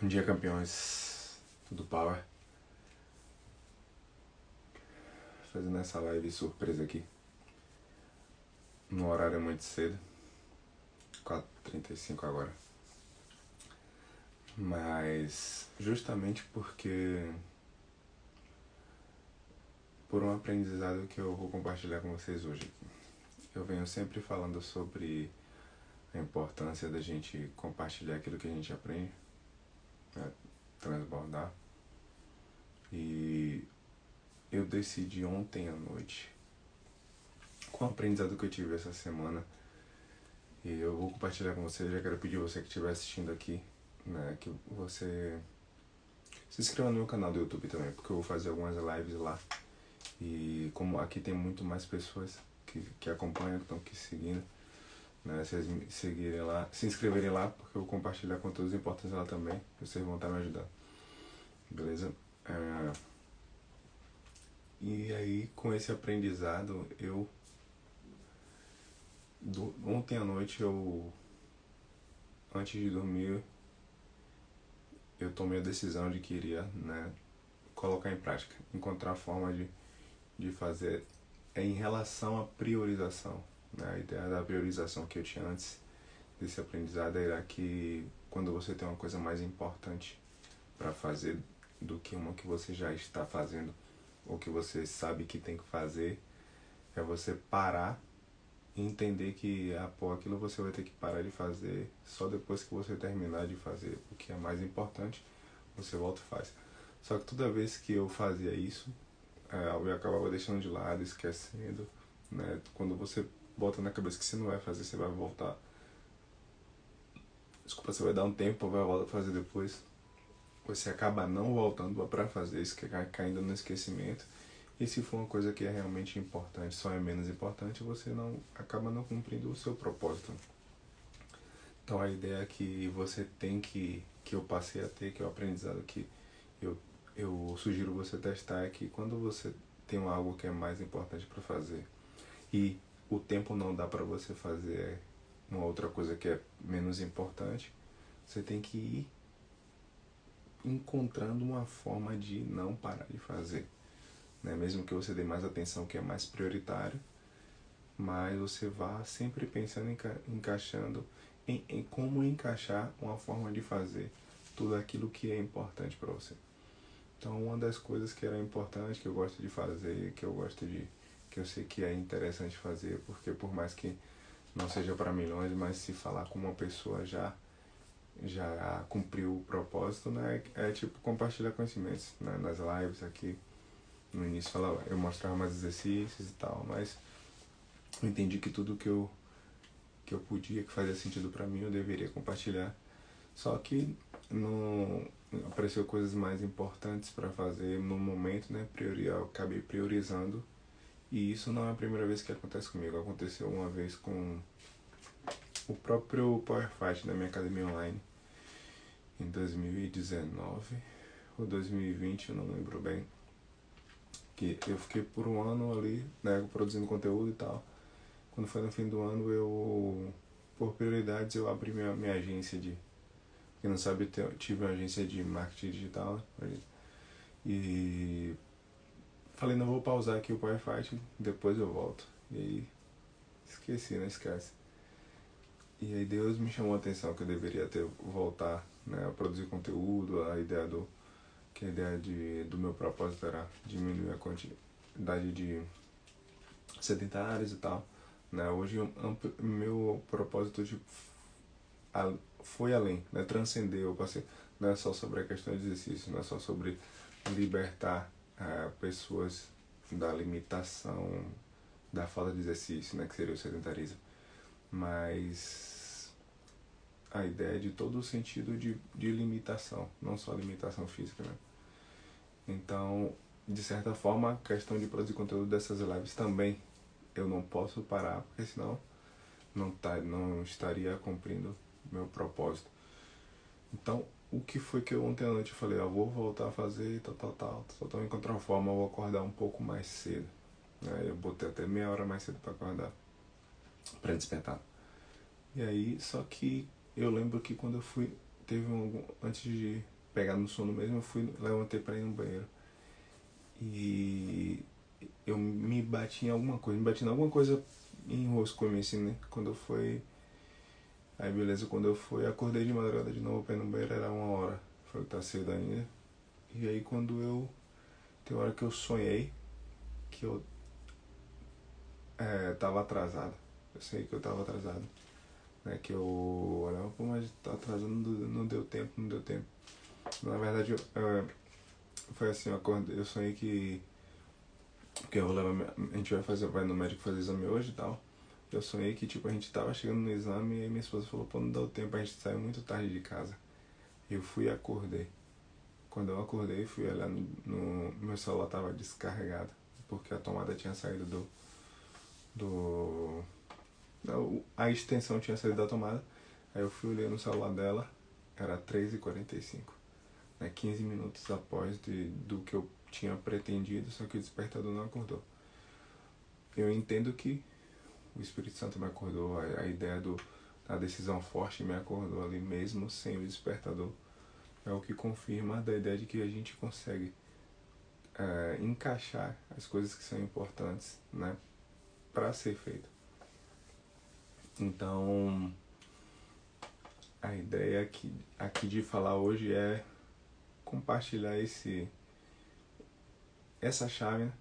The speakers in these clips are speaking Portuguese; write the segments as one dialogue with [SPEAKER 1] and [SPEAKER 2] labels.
[SPEAKER 1] Bom dia, campeões. Tudo power? Fazendo essa live surpresa aqui. No horário muito cedo. 4h35 agora. Mas justamente porque por um aprendizado que eu vou compartilhar com vocês hoje aqui. Eu venho sempre falando sobre a importância da gente compartilhar aquilo que a gente aprende, né? Transbordar. E eu decidi ontem à noite, com o aprendizado que eu tive essa semana, e eu vou compartilhar com você. Já quero pedir você que estiver assistindo aqui, né, que você se inscreva no meu canal do YouTube também, porque eu vou fazer algumas lives lá. E como aqui tem muito mais pessoas que acompanham, que estão aqui seguindo, né, vocês me seguirem lá, se inscreverem lá, porque eu vou compartilhar conteúdos importantes lá também, que vocês vão estar me ajudando. Beleza? E aí, com esse aprendizado, ontem à noite, antes de dormir, eu tomei a decisão de que iria, né, colocar em prática, encontrar a forma de fazer em relação à priorização, né? A ideia da priorização que eu tinha antes desse aprendizado era que quando você tem uma coisa mais importante para fazer do que uma que você já está fazendo ou que você sabe que tem que fazer, é você parar e entender que aquilo você vai ter que parar de fazer só depois que você terminar de fazer o que é mais importante, você volta e faz. Só que toda vez que eu fazia isso, eu acabava deixando de lado, esquecendo, né? Quando você bota na cabeça que você não vai fazer, você vai voltar. Desculpa, você vai dar um tempo, vai voltar a fazer depois. Você acaba não voltando para fazer isso, que caindo no esquecimento. E se for uma coisa que é realmente importante, só é menos importante, você acaba não cumprindo o seu propósito. Então a ideia que você tem que eu passei a ter, que é o aprendizado que eu sugiro você testar, é que quando você tem algo que é mais importante para fazer e o tempo não dá para você fazer uma outra coisa que é menos importante, você tem que ir encontrando uma forma de não parar de fazer, né? Mesmo que você dê mais atenção que é mais prioritário, mas você vá sempre pensando encaixando em como encaixar uma forma de fazer tudo aquilo que é importante para você. Então, uma das coisas que era importante, que eu gosto de fazer, que eu sei que é interessante fazer, porque por mais que não seja para milhões, mas se falar com uma pessoa já cumpriu o propósito, né? É tipo compartilhar conhecimentos, né? Nas lives aqui, no início eu mostrava mais exercícios e tal, mas eu entendi que tudo que eu podia, que fazia sentido para mim, eu deveria compartilhar. Só que não apareceu coisas mais importantes para fazer no momento, né? Eu acabei priorizando, e isso não é a primeira vez que acontece comigo. Aconteceu uma vez com o próprio Power Fight da minha academia online em 2019 ou 2020, eu não lembro bem, que eu fiquei por um ano ali, né, produzindo conteúdo e tal. Quando foi no fim do ano, por prioridades, eu abri minha agência de... Quem não sabe, eu tive uma agência de marketing digital, né? E falei, não, vou pausar aqui o Power Fight, depois eu volto. E aí, esqueci, não esquece. E aí Deus me chamou a atenção que eu deveria voltar, né, a produzir conteúdo, que a ideia do meu propósito era diminuir a quantidade de sedentários e tal, né? Hoje meu propósito foi além, né? Transcendeu, não é só sobre a questão de exercício, não é só sobre libertar pessoas da limitação, da falta de exercício, né, que seria o sedentarismo, mas a ideia é de todo o sentido de limitação, não só limitação física, né? Então, de certa forma, a questão de produzir conteúdo dessas lives também eu não posso parar, porque senão não estaria cumprindo meu propósito. Então, o que foi que ontem à noite eu falei, vou voltar a fazer tal, só tô encontrar uma forma, eu vou acordar um pouco mais cedo, né? Eu botei até meia hora mais cedo para acordar, para despertar. E aí, só que eu lembro que quando eu fui antes de pegar no sono mesmo, levantei pra ir no banheiro. E eu me bati em alguma coisa, enroscou-me assim, né? Aí beleza, quando eu fui, acordei de madrugada de novo pra ir no banheiro, era 1 hora. Falei que tá cedo ainda. E aí tem hora que eu sonhei que eu tava atrasado. Eu sei que eu tava atrasado. Né? Que eu olhava, pô, mas tá atrasado, não deu tempo. Na verdade, foi assim, eu sonhei que a gente vai no médico fazer exame hoje e tal. Eu sonhei que tipo, a gente tava chegando no exame e minha esposa falou, pô, não deu tempo, a gente saiu muito tarde de casa. Eu fui e acordei. Quando eu acordei, fui olhar no meu celular, tava descarregado, porque a tomada tinha saído a extensão tinha saído da tomada. Aí eu fui olhar no celular dela, era 3h45, né, 15 minutos após do que eu tinha pretendido, só que o despertador não acordou. Eu entendo que o Espírito Santo me acordou, a ideia da decisão forte me acordou ali mesmo sem o despertador. É o que confirma da ideia de que a gente consegue encaixar as coisas que são importantes, né, para ser feito. Então, a ideia aqui de falar hoje é compartilhar essa chave, né,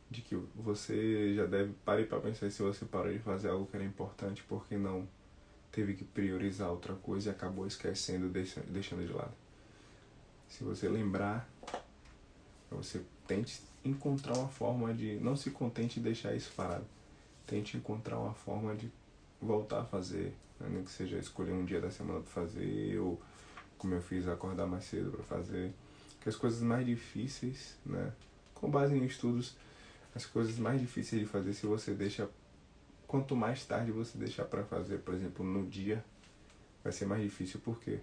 [SPEAKER 1] de que você já deve parar para pensar se você parou de fazer algo que era importante porque não teve que priorizar outra coisa e acabou esquecendo, deixando de lado. Se você lembrar, você tente encontrar uma forma de... Não se contente em deixar isso parado. Tente encontrar uma forma de voltar a fazer, né? Nem que seja escolher um dia da semana para fazer, ou como eu fiz, acordar mais cedo para fazer. Porque as coisas mais difíceis, né, com base em estudos, as coisas mais difíceis de fazer, se você deixa... Quanto mais tarde você deixar para fazer, por exemplo, no dia, vai ser mais difícil, porque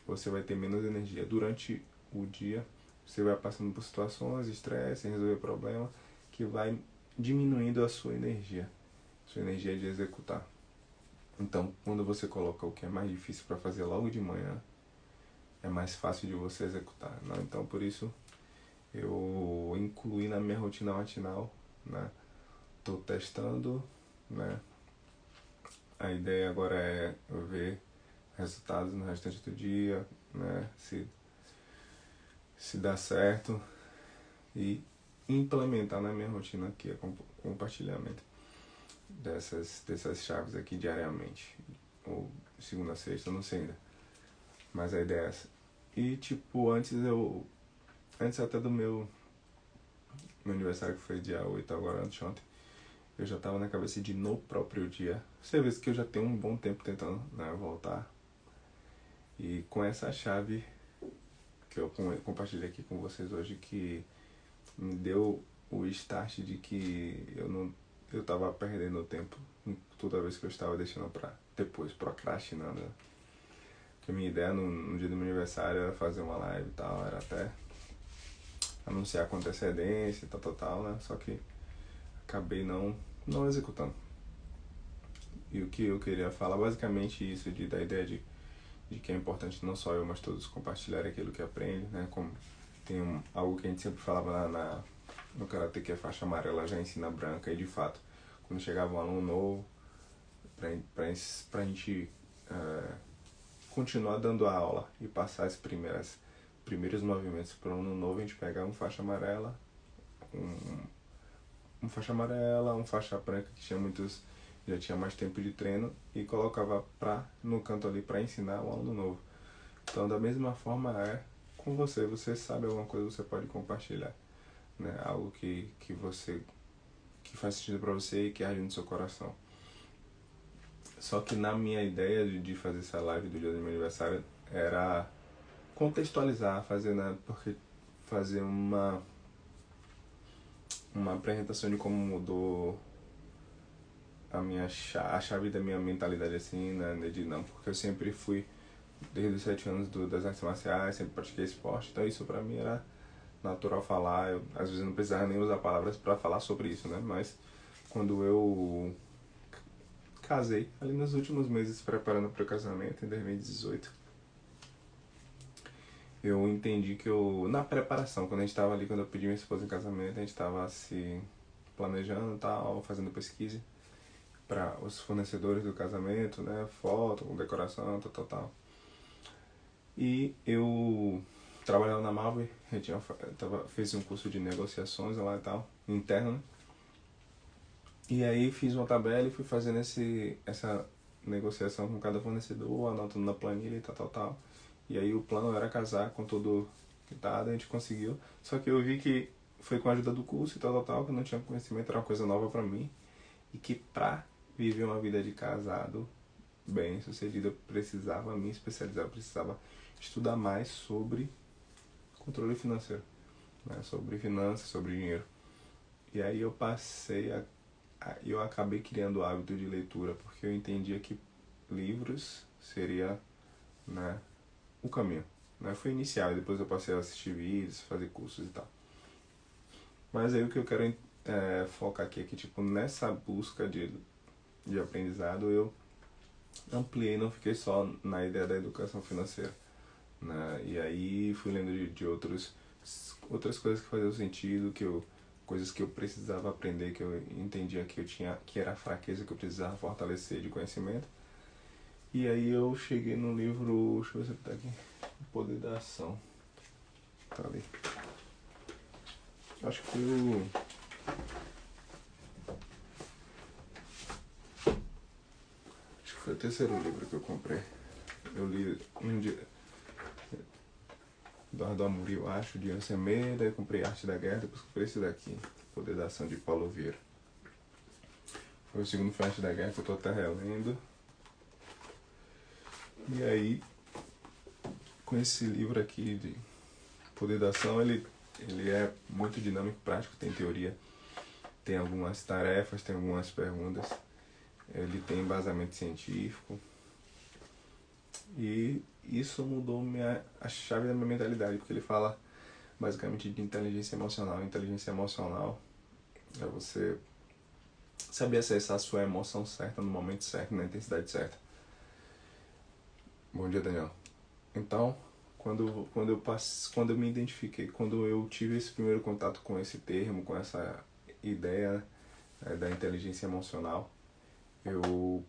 [SPEAKER 1] você vai ter menos energia. Durante o dia, você vai passando por situações, estresse, resolver problema, que vai diminuindo a sua energia de executar. Então, quando você coloca o que é mais difícil para fazer logo de manhã, é mais fácil de você executar, né? Então, por isso, eu incluí na minha rotina matinal, né? Tô testando, né? A ideia agora é eu ver resultados no restante do dia, né? Se dá certo, e implementar na minha rotina aqui é compartilhamento dessas chaves aqui diariamente, ou segunda a sexta, não sei ainda, mas a ideia é essa. E tipo, antes até do meu aniversário, que foi dia 8 agora, anteontem, eu já tava na cabeça de no próprio dia. Você vê que eu já tenho um bom tempo tentando, né, voltar. E com essa chave que eu compartilhei aqui com vocês hoje, que me deu o start de que eu tava perdendo tempo toda vez que eu estava deixando pra depois, procrastinando. Porque a minha ideia no dia do meu aniversário era fazer uma live e tal, era até anunciar com antecedência, tal, né? Só que acabei não executando. E o que eu queria falar, basicamente isso, da ideia de que é importante não só eu, mas todos compartilharem aquilo que aprendem, né? Como tem algo que a gente sempre falava no Karatê, que é faixa amarela já ensina branca, e de fato, quando chegava um aluno novo, pra gente continuar dando a aula e passar os primeiros movimentos para um aluno novo, a gente pegava um faixa amarela, um faixa branca que já tinha mais tempo de treino, e colocava no canto ali para ensinar um aluno novo. Então, da mesma forma é com você sabe alguma coisa, você pode compartilhar, né? Algo que faz sentido para você e que arde no seu coração. Só que na minha ideia de fazer essa live do dia do meu aniversário era contextualizar, fazer uma apresentação de como mudou a chave da minha mentalidade, assim, né? Porque eu sempre fui, desde os 7 anos das artes marciais, sempre pratiquei esporte, então isso pra mim era natural falar. Eu, às vezes, não precisava nem usar palavras para falar sobre isso, né? Mas quando eu casei, ali nos últimos meses, preparando para o casamento, em 2018, eu entendi que na preparação, quando a gente estava ali, quando eu pedi minha esposa em casamento, a gente estava se planejando e tal, fazendo pesquisa para os fornecedores do casamento, né, foto, decoração, tal, tal, tal. E eu trabalhava na Marvel, fiz um curso de negociações lá e tal, interno, né? E aí fiz uma tabela e fui fazendo essa negociação com cada fornecedor, anotando na planilha e tal, tal, tal. E aí o plano era casar com tudo que tá, a gente conseguiu. Só que eu vi que foi com a ajuda do curso e tal, tal, tal, que eu não tinha conhecimento, era uma coisa nova pra mim. E que pra viver uma vida de casado bem sucedido, eu precisava me especializar, eu precisava estudar mais sobre controle financeiro, né? Sobre finanças, sobre dinheiro. E aí eu acabei criando o hábito de leitura, porque eu entendia que livros seria, né, o caminho. Né? Foi inicial, e depois eu passei a assistir vídeos, fazer cursos e tal. Mas aí o que eu quero focar aqui é que, tipo, nessa busca de aprendizado, eu ampliei, não fiquei só na ideia da educação financeira. Né? E aí fui lendo de outras coisas que faziam sentido, coisas que eu precisava aprender, que eu entendia que eu tinha, que era a fraqueza que eu precisava fortalecer de conhecimento. E aí eu cheguei no livro, deixa eu ver se tá aqui, O Poder da Ação. Tá ali. Acho que foi o terceiro livro que eu comprei. Eu li um dia do Amuri, eu acho, de Anselmo Meira, daí eu comprei Arte da Guerra, depois comprei esse daqui, O Poder da Ação, de Paulo Vieira. Foi o segundo foi Arte da Guerra, que eu tô até relendo. E aí, com esse livro aqui de Poder da Ação, ele é muito dinâmico, prático, tem teoria, tem algumas tarefas, tem algumas perguntas, ele tem embasamento científico. E isso mudou a chave da minha mentalidade, porque ele fala basicamente de inteligência emocional. Inteligência emocional é você saber acessar a sua emoção certa, no momento certo, na intensidade certa. Bom dia, Daniel. Então, quando eu me identifiquei, quando eu tive esse primeiro contato com esse termo, com essa ideia da inteligência emocional, eu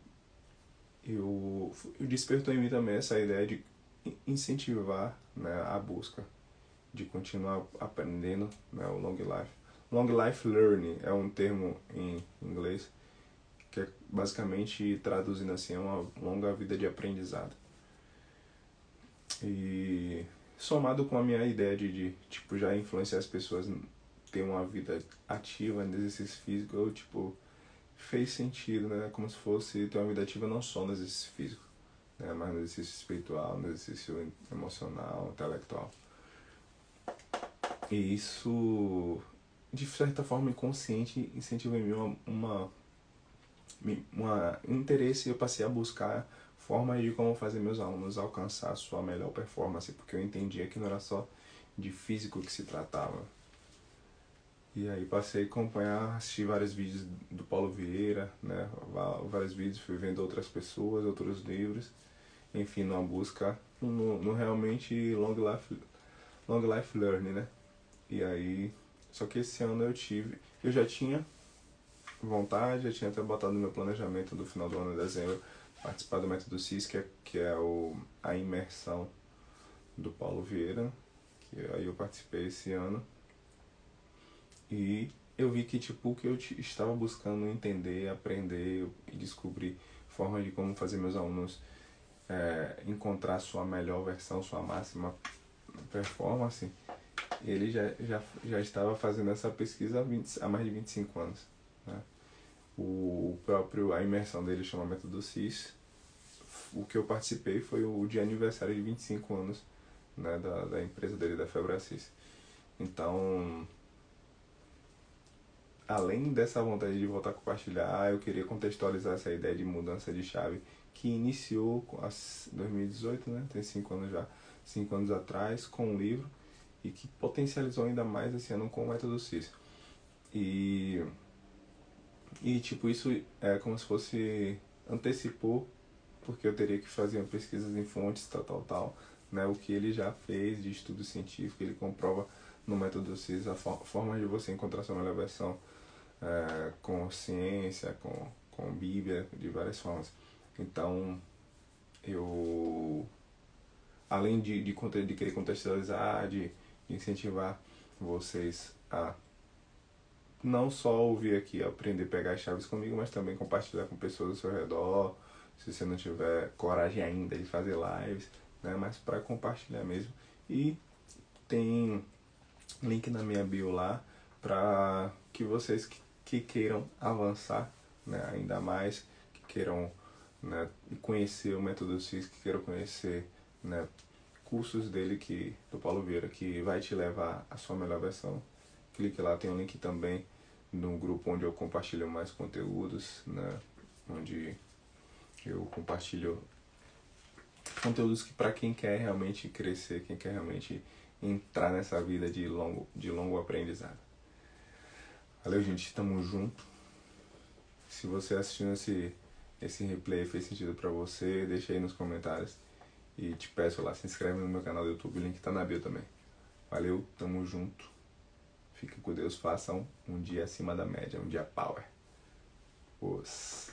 [SPEAKER 1] despertou em mim também essa ideia de incentivar, né, a busca, de continuar aprendendo, né, o long life. Long life learning é um termo em inglês que é basicamente, traduzindo assim, é uma longa vida de aprendizado. E somado com a minha ideia de tipo, já influenciar as pessoas a ter uma vida ativa no exercício físico, eu, tipo, fez sentido, né? Como se fosse ter uma vida ativa não só no exercício físico, né? Mas no exercício espiritual, no exercício emocional, intelectual. E isso, de certa forma inconsciente, incentiva em mim um interesse. Eu passei a buscar formas de como fazer meus alunos alcançar a sua melhor performance, porque eu entendia que não era só de físico que se tratava. E aí passei a acompanhar, assistir vários vídeos do Paulo Vieira, né? Vários vídeos, fui vendo outras pessoas, outros livros, enfim, numa busca no realmente long life learning, né? E aí, só que esse ano eu já tinha vontade, já tinha até botado no meu planejamento do final do ano, de dezembro, participar do Método CIS, que é a imersão do Paulo Vieira, que aí eu participei esse ano. E eu vi que, tipo, o que eu estava buscando entender, aprender e descobrir formas de como fazer meus alunos encontrar sua melhor versão, sua máxima performance, ele já estava fazendo essa pesquisa há mais de 25 anos. Né? A imersão dele chama Método CIS. O que eu participei foi o de aniversário de 25 anos, né, da empresa dele, da Febracis. Então, além dessa vontade de voltar a compartilhar, eu queria contextualizar essa ideia de mudança de chave que iniciou em 2018, né? Tem 5 anos já, 5 anos atrás, com um livro, e que potencializou ainda mais esse ano com o Método CIS. E tipo, isso é como se fosse antecipou, porque eu teria que fazer pesquisas em fontes, tal, né, o que ele já fez de estudo científico. Ele comprova no método CIS a forma de você encontrar sua melhor versão, com ciência, com Bíblia, de várias formas. Então, eu, além de querer contextualizar, de incentivar vocês a não só ouvir aqui, aprender a pegar as chaves comigo, mas também compartilhar com pessoas ao seu redor, se você não tiver coragem ainda de fazer lives, né, mas para compartilhar mesmo. E tem link na minha bio lá para que vocês que queiram avançar, né, ainda mais, que queiram, né, conhecer o método CIS, que queiram conhecer, né, cursos dele, do Paulo Vieira, que vai te levar à sua melhor versão. Clique lá, tem um link também no grupo onde eu compartilho mais conteúdos, né, onde eu compartilho conteúdos que para quem quer realmente crescer, quem quer realmente entrar nessa vida de longo aprendizado. Valeu, gente, tamo junto. Se você assistindo esse replay fez sentido pra você, deixa aí nos comentários. E te peço lá, se inscreve no meu canal do YouTube, o link tá na bio também. Valeu, tamo junto. Fiquem com Deus, façam um dia acima da média, um dia power. Os